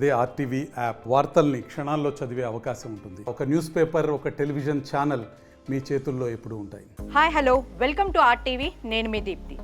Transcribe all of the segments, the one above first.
అదే RTV app వార్తల్ని క్షణాల్లో చదివే అవకాశం ఉంటుంది. ఒక న్యూస్ పేపర్, ఒక టెలివిజన్ ఛానల్ మీ చేతుల్లో ఎప్పుడూ ఉంటాయి. Hi hello, welcome to RTV. నేను మీ దీప్తి.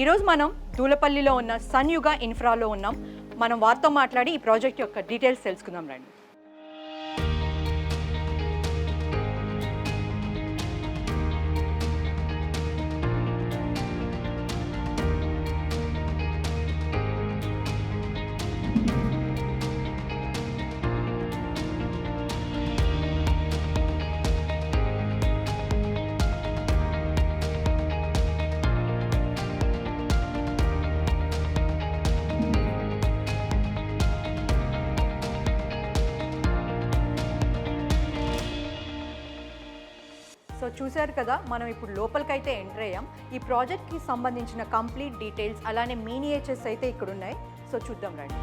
ఈరోజు మనం దూలపల్లిలో ఉన్న సన్యుగ ఇన్ఫ్రాలో ఉన్నాం. మనం వారితో మాట్లాడి ఈ ప్రాజెక్ట్ యొక్క డీటెయిల్స్ తెలుసుకుందాం రండి. సో చూశారు కదా, మనం ఇప్పుడు లోపలికైతే ఎంటర్ అయ్యాం. ఈ ప్రాజెక్ట్కి సంబంధించిన కంప్లీట్ డీటెయిల్స్ అలానే మినియేచర్స్ అయితే ఇక్కడ ఉన్నాయి. సో చూద్దాం రండి.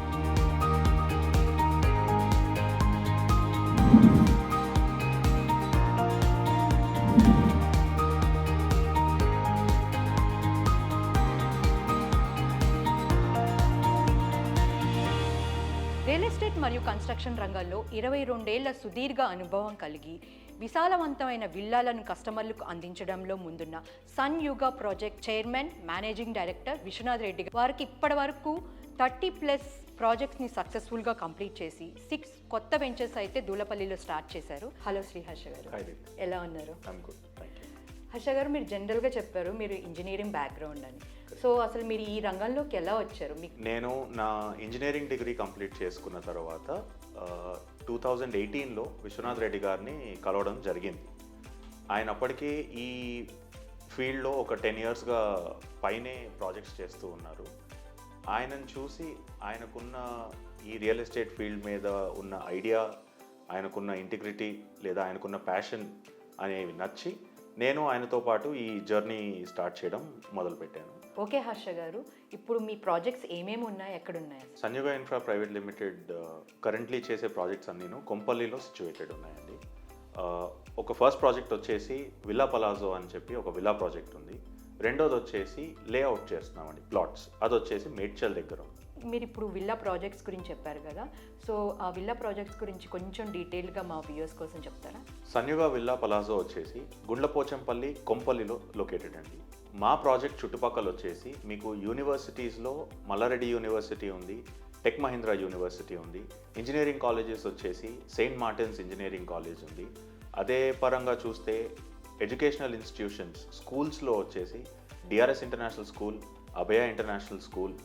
రియల్ ఎస్టేట్ మరియు కన్స్ట్రక్షన్ రంగాల్లో 22 ఏళ్ల సుదీర్ఘ అనుభవం కలిగి విశాలవంతమైన విల్లాలను కస్టమర్లకు అందించడంలో ముందున్న Sanyuga project chairman, managing director Vishwanath Reddy వారికి ఇప్పటి వరకు 30+ ప్రాజెక్ట్స్ని సక్సెస్ఫుల్గా కంప్లీట్ చేసి 6 కొత్త వెంచర్స్ అయితే దూలపల్లిలో స్టార్ట్ చేశారు. హలో శ్రీ హర్ష గారు, ఎలా ఉన్నారు? హర్ష గారు, మీరు జనరల్గా చెప్పారు మీరు ఇంజనీరింగ్ బ్యాక్గ్రౌండ్ అని. సో అసలు మీరు ఈ రంగంలోకి ఎలా వచ్చారు? నేను నా ఇంజనీరింగ్ డిగ్రీ కంప్లీట్ చేసుకున్న తర్వాత 2018లో విశ్వనాథ్ రెడ్డి గారిని కలవడం జరిగింది. ఆయన అప్పటికే ఈ ఫీల్డ్లో ఒక 10 ఇయర్స్గా పైనే ప్రాజెక్ట్స్ చేస్తూ ఉన్నారు. ఆయనను చూసి ఆయనకున్న ఈ రియల్ ఎస్టేట్ ఫీల్డ్ మీద ఉన్న ఐడియా, ఆయనకున్న ఇంటిగ్రిటీ లేదా ఆయనకున్న ప్యాషన్ అనేవి నచ్చి నేను ఆయనతో పాటు ఈ జర్నీ స్టార్ట్ చేయడం మొదలుపెట్టాను. ఓకే హర్ష గారు, ఇప్పుడు మీ ప్రాజెక్ట్స్ ఏమేమి ఉన్నాయి, ఎక్కడున్నాయి? సన్యుగ ఇన్ఫ్రా ప్రైవేట్ లిమిటెడ్ కరెంట్లీ చేసే ప్రాజెక్ట్స్ అన్నీను కొంపల్లిలో సిచ్యువేటెడ్ ఉన్నాయండి. ఒక ఫస్ట్ ప్రాజెక్ట్ వచ్చేసి విల్లా పలాజో అని చెప్పి ఒక విల్లా ప్రాజెక్ట్ ఉంది. రెండోది వచ్చేసి లేఅవుట్ చేస్తున్నామండి, ప్లాట్స్. అది వచ్చేసి మేడ్చల్ దగ్గర ఉంది. మీరు ఇప్పుడు విల్లా ప్రాజెక్ట్స్ గురించి చెప్పారు కదా, సో ఆ విల్లా ప్రాజెక్ట్స్ గురించి కొంచెం డీటెయిల్గా మా వ్యూయర్స్ కోసం చెప్తారా? సన్యుగ విల్లా పలాజో వచ్చేసి గుండ్లపోచంపల్లి, కొంపల్లిలో లొకేటెడ్ అండి. మా ప్రాజెక్ట్ చుట్టుపక్కల వచ్చేసి మీకు యూనివర్సిటీస్లో మల్లారెడ్డి యూనివర్సిటీ ఉంది, టెక్ మహీంద్రా యూనివర్సిటీ ఉంది. ఇంజనీరింగ్ కాలేజెస్ వచ్చేసి సెయింట్ మార్టిన్స్ ఇంజనీరింగ్ కాలేజ్ ఉంది. అదే పరంగా చూస్తే ఎడ్యుకేషనల్ ఇన్స్టిట్యూషన్స్ స్కూల్స్లో వచ్చేసి డిఆర్ఎస్ ఇంటర్నేషనల్ స్కూల్, అభయ ఇంటర్నేషనల్ స్కూల్,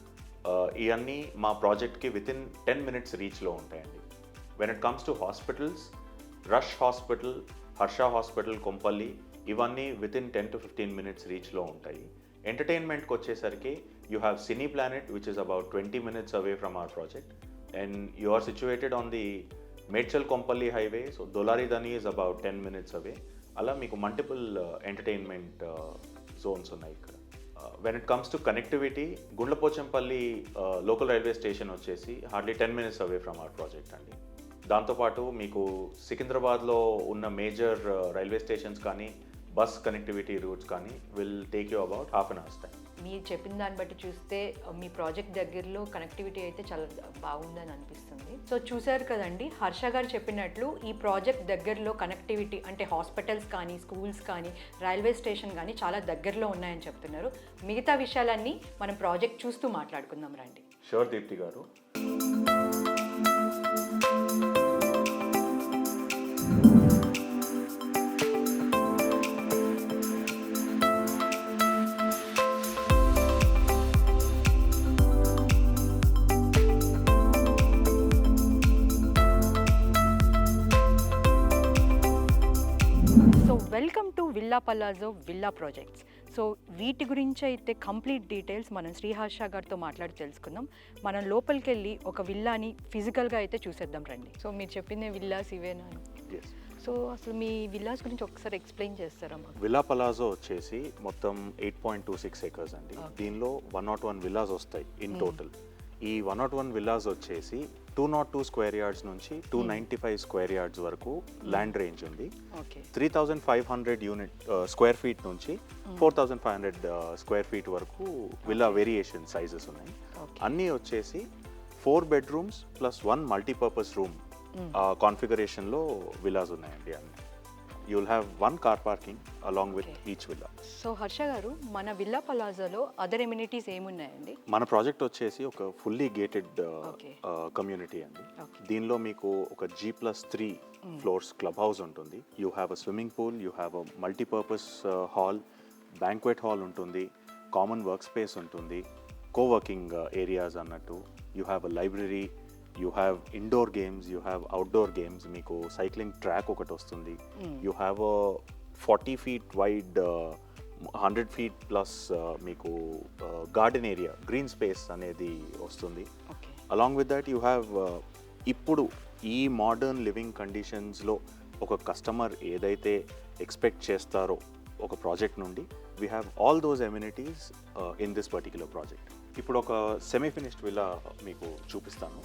ఇవన్నీ మా ప్రాజెక్ట్కి వితిన్ 10 minutes రీచ్లో ఉంటాయండి. When it comes to hospitals, rush hospital, Harsha hospital Kompally, ఇవన్నీ వితిన్ 10 to 15 minutes రీచ్లో ఉంటాయి. ఎంటర్టైన్మెంట్కి వచ్చేసరికి you have cine planet which is about 20 minutes away from our project, and you are situated on the Medchal Kompally highway, so దొలారిదని is about 10 minutes away. అలా మీకు multiple entertainment zones ఉన్నాయి ఇక్కడ. When it comes to connectivity, Gundlapochampally local railway station వచ్చేసి hardly 10 minutes away from our project అండి. దాంతోపాటు మీకు సికింద్రాబాద్లో ఉన్న మేజర్ రైల్వే స్టేషన్స్ కానీ బస్ కనెక్టివిటీ రూట్స్ కానీ will take you about ½ an hour's time. మీరు చెప్పిన దాన్ని బట్టి చూస్తే మీ ప్రాజెక్ట్ దగ్గరలో కనెక్టివిటీ అయితే చాలా బాగుందని అనిపిస్తుంది. సో చూశారు కదండి, హర్ష గారు చెప్పినట్లు ఈ ప్రాజెక్ట్ దగ్గరలో కనెక్టివిటీ అంటే హాస్పిటల్స్ కానీ, స్కూల్స్ కానీ, రైల్వే స్టేషన్ కానీ చాలా దగ్గరలో ఉన్నాయని చెప్తున్నారు. మిగతా విషయాలన్నీ మనం ప్రాజెక్ట్ చూస్తూ మాట్లాడుకుందాం రండి. షూర్ దీప్తి గారు. Welcome to villa palazzo villa projects. So వీటి గురించి అయితే కంప్లీట్ డీటెయిల్స్ మనం శ్రీహర్ష గారితో మాట్లాడి తెలుసుకుందాం. మనం లోపలికి వెళ్ళి ఒక విల్లాని ఫిజికల్గా అయితే చూసేద్దాం రండి. సో మీరు చెప్పింది విల్లాస్ ఇవేనా? సో అసలు మీ విల్లాస్ గురించి ఒకసారి ఎక్స్ప్లెయిన్ చేస్తారా? విల్లా పలాజో వచ్చేసి మొత్తం 8.26 acres అండి. దీనిలో 101 విల్లాస్ వస్తాయి ఇన్ టోటల్. ఈ 101 విల్లాస్ వచ్చేసి 202 square yards నుంచి 295 square yards వరకు ల్యాండ్ రేంజ్ ఉంది. 3,500 square feet నుంచి 4,500 square feet వరకు విల్లా వేరియేషన్ సైజెస్ ఉన్నాయి. అన్నీ వచ్చేసి 4 bedrooms plus 1 multi-purpose room కాన్ఫిగరేషన్లో విల్లాస్ ఉన్నాయండి అన్ని. You'll have 1 car parking along with each villa. So Harsha గారు మన విల్లా పలాజాలో అదర్ ఎమ్యూనిటీస్ ఏమున్నాయండి? మన ప్రాజెక్ట్ వచ్చేసి ఒక ఫుల్లీ గేటెడ్ కమ్యూనిటీ అండి. దీనిలో మీకు ఒక G+3 ఫ్లోర్స్ క్లబ్ హౌస్ ఉంటుంది. You have a swimming pool, you have a multipurpose hall, banquet hall ఉంటుంది, కామన్ వర్క్ స్పేస్ ఉంటుంది, కోవర్కింగ్ ఏరియాస్ అన్నట్టు, you have a library, you have indoor games, you have outdoor games, మీకు cycling track ఒకటి వస్తుంది, you have 40 feet wide 100 feet plus మీకు garden area, green space అనేది వస్తుంది. Along with that you have ఇప్పుడు ఈ modern living కండిషన్స్లో ఒక కస్టమర్ ఏదైతే ఎక్స్పెక్ట్ చేస్తారో ఒక ప్రాజెక్ట్ నుండి, we have all those amenities in this particular project. ఇప్పుడు ఒక సెమీ ఫినిష్డ్ విల్లా మీకు చూపిస్తాను.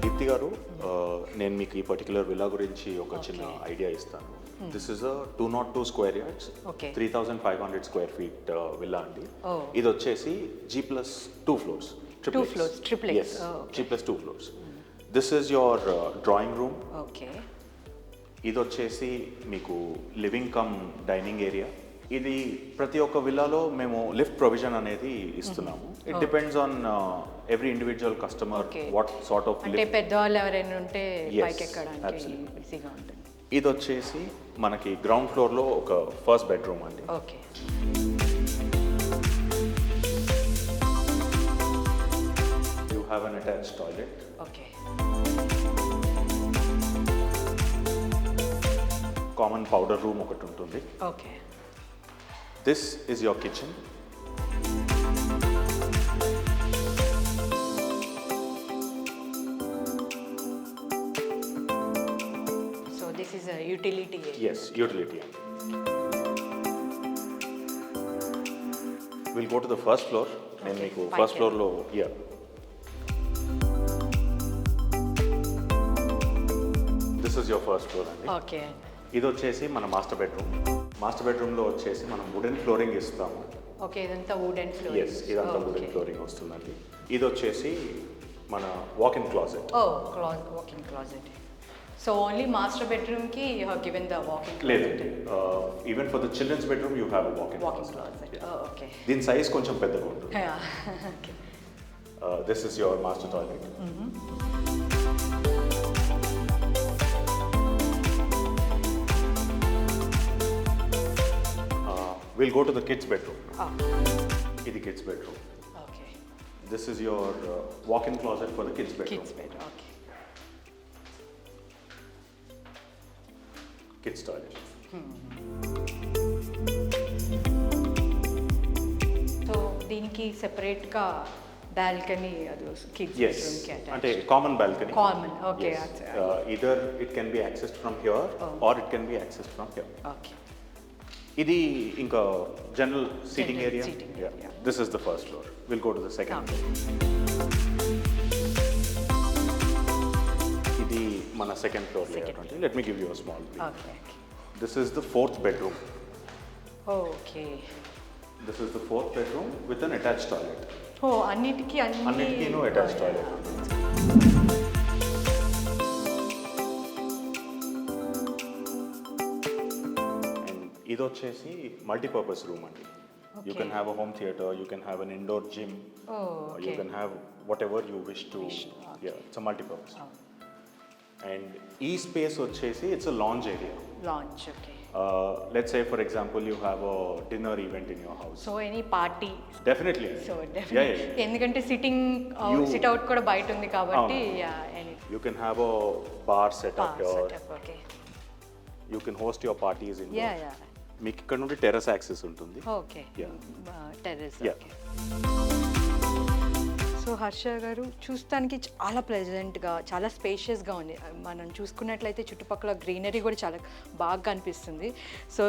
దీప్తి గారు, నేను మీకు ఈ పర్టికులర్ విల్లా గురించి ఒక చిన్న ఐడియా ఇస్తాను. This is a 202 square yards, 3,500 square feet villa అండి. ఇది వచ్చేసి G+2 floors. Triplex. G+2 floors. This is your drawing room. Okay. ఇది వచ్చేసి మీకు లివింగ్ కమ్ డైనింగ్ ఏరియా. ఇది ప్రతి ఒక్క విల్లాలో మేము లిఫ్ట్ ప్రొవిజన్ అనేది ఇస్తున్నాము. It depends on every individual customer what sort of అంటే పెద్దవాళ్ళు ఎవరైనా ఉంటే పైకి ఎక్కడానికి ఈజీగా ఉంటుంది. ఇది వచ్చేసి మనకి గ్రౌండ్ ఫ్లోర్లో ఒక ఫస్ట్ బెడ్రూమ్ అండి. Okay. You have an attached toilet. Okay. Common powder room ఒకటి ఉంటుంది. Okay. This is your kitchen. So this is utility. Yes, utility. Will go to the first floor. నేను మీకు ఫస్ట్ ఫ్లోర్లో this is your first floor అండి. Okay. ఇది వచ్చేసి మన master bedroom. Master బెడ్రూమ్లో వచ్చేసి మనం వుడెన్ ఫ్లోరింగ్ ఇస్తాము. ఓకే. ఇదంతా వుడెన్ ఫ్లోర్. ఎస్, ఇదంతా వుడెన్ ఫ్లోరింగ్ వస్తుందండి. ఇది వచ్చేసి మన walk in closet. Walk in closet. So only master బెడ్రూమ్కి you have given the walk in closet. లేదండి, even for the children's bedroom you have walk in closet. Okay. దీని సైజ్ కొంచెం పెద్దగా ఉంటుంది. Okay. This is your master toilet. We'll go to the kids' bedroom. This is kids' bedroom. Okay. This is your walk-in closet for the kids' bedroom. Kids' bedroom. Okay. Kids' toilet. So, దీనికి separate గా balcony అది kids bedroom కి attach. అంటే common balcony. Common. Okay. Either it can be accessed from here or it can be accessed from here. Okay. ఇది ఇంకా general seating General area. seating area. This is the first floor. We'll go to the second floor. ఇది మన second floor layout అండి. Let me give you a small view. Okay. This is the fourth bedroom. Okay. This is the fourth bedroom with an attached toilet. అన్నిటికీను attached toilet. ఇది వచ్చేసి multipurpose room అండి. You can have a home theatre, you can have an indoor gym, you can have whatever you wish to. It's a multipurpose. And ఈ space వచ్చేసి it's a lounge area. Lounge. Okay. Let's say for example you have a dinner event in your house. So any party. Definitely. So definitely. ఎందుకంటే SIT out కూడా బయట ఉంది కాబట్టి you can have a bar set up here. Okay. You can host your parties in Yeah. మీకు ఇక్కడ నుండి terrace access ఉంటుంది. Okay. Terrace. Okay. So Harsha గారు, చూస్తానికి చాలా ప్లెజెంట్గా, చాలా స్పేషియస్గా ఉంది. మనం చూసుకున్నట్లయితే చుట్టుపక్కల గ్రీనరీ కూడా చాలా బాగా అనిపిస్తుంది. So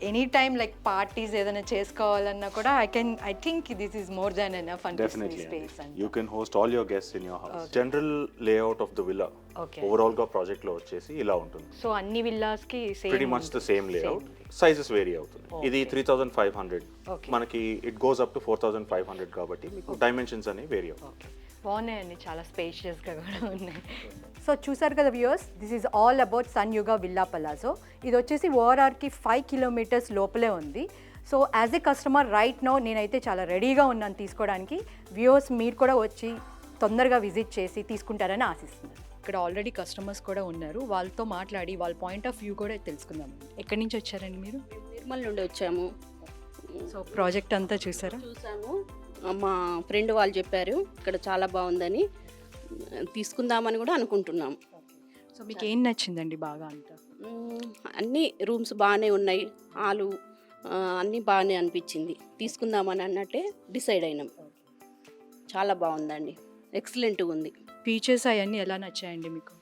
any time like parties ఏదైనా చేసుకోవాలన్నా కూడా I think this is more than enough అనిపిస్తుంది space and you can host all your guests in your house. General layout of the villa okay. Overall గా project లో వచ్చేసి ఇలా ఉంటుంది. So అన్ని విల్లాస్ కి pretty same much the same layout, sizes vary అవుతుంది. ఇది 3500, Okay. మనకి ఇట్ గోస్ అప్ టు 4500 కాబట్టి మీకు డైమెన్షన్స్ అనేవి వేరీ అవుతాయి. ఓకే, బాగున్నాయండి, చాలా స్పేషియస్గా కూడా ఉన్నాయి. సో చూసారు కదా viewers, this is all about Sun Yuga Villa Palazzo. ఇది వచ్చేసి ఓఆర్ఆర్కి 5 కిలోమీటర్స్ లోపలే ఉంది. So as a customer right now నేనైతే చాలా రెడీగా ఉన్నాను తీసుకోవడానికి. వ్యూయర్స్ మీరు కూడా వచ్చి తొందరగా విజిట్ చేసి తీసుకుంటారని ఆశిస్తున్నాను. ఇక్కడ ఆల్రెడీ కస్టమర్స్ కూడా ఉన్నారు, వాళ్ళతో మాట్లాడి వాళ్ళ పాయింట్ ఆఫ్ వ్యూ కూడా తెలుసుకుందాం. ఎక్కడి నుంచి వచ్చారండి మీరు? నిర్మల్ నుండి వచ్చాము. సో ప్రాజెక్ట్ అంతా చూసారా? చూసాము, మా ఫ్రెండ్ వాళ్ళు చెప్పారు ఇక్కడ చాలా బాగుందని, తీసుకుందామని కూడా అనుకుంటున్నాం. సో మీకు ఏం నచ్చిందండి బాగా అంతా? అన్ని రూమ్స్ బాగానే ఉన్నాయి, హాలు అన్నీ బాగానే అనిపించింది. తీసుకుందామని అన్నట్టే డిసైడ్ అయినాం. చాలా బాగుందండి, ఎక్సలెంట్గా ఉంది. ఫీచర్స్ అవన్నీ ఎలా నచ్చాయండి మీకు?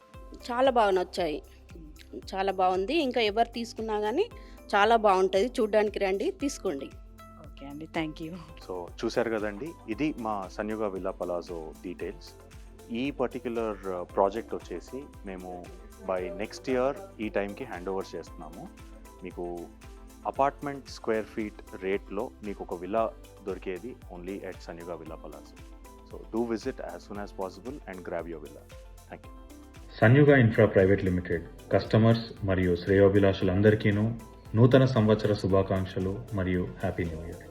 చాలా బాగా నచ్చాయి, చాలా బాగుంది. ఇంకా ఎవరు తీసుకున్నా కానీ చాలా బాగుంటుంది, చూడ్డానికి రండి, తీసుకోండి. ఓకే అండి, థ్యాంక్ యూ. సో చూశారు కదండి, ఇది మా సన్యుగా విల్లా పలాజో డీటెయిల్స్. ఈ పర్టిక్యులర్ ప్రాజెక్ట్ వచ్చేసి మేము బై నెక్స్ట్ ఇయర్ ఈ టైంకి హ్యాండ్ ఓవర్ చేస్తున్నాము. మీకు అపార్ట్మెంట్ స్క్వేర్ ఫీట్ రేట్లో మీకు ఒక విల్లా దొరికేది only at Sanyuga villa palazzo. So do visit as soon as possible and grab your villa. Thank you. Sanyuga infra private limited customers మరియు శ్రేయోభిలాషులందరికీనూ నూతన సంవత్సర శుభాకాంక్షలు మరియు హ్యాపీ న్యూ ఇయర్.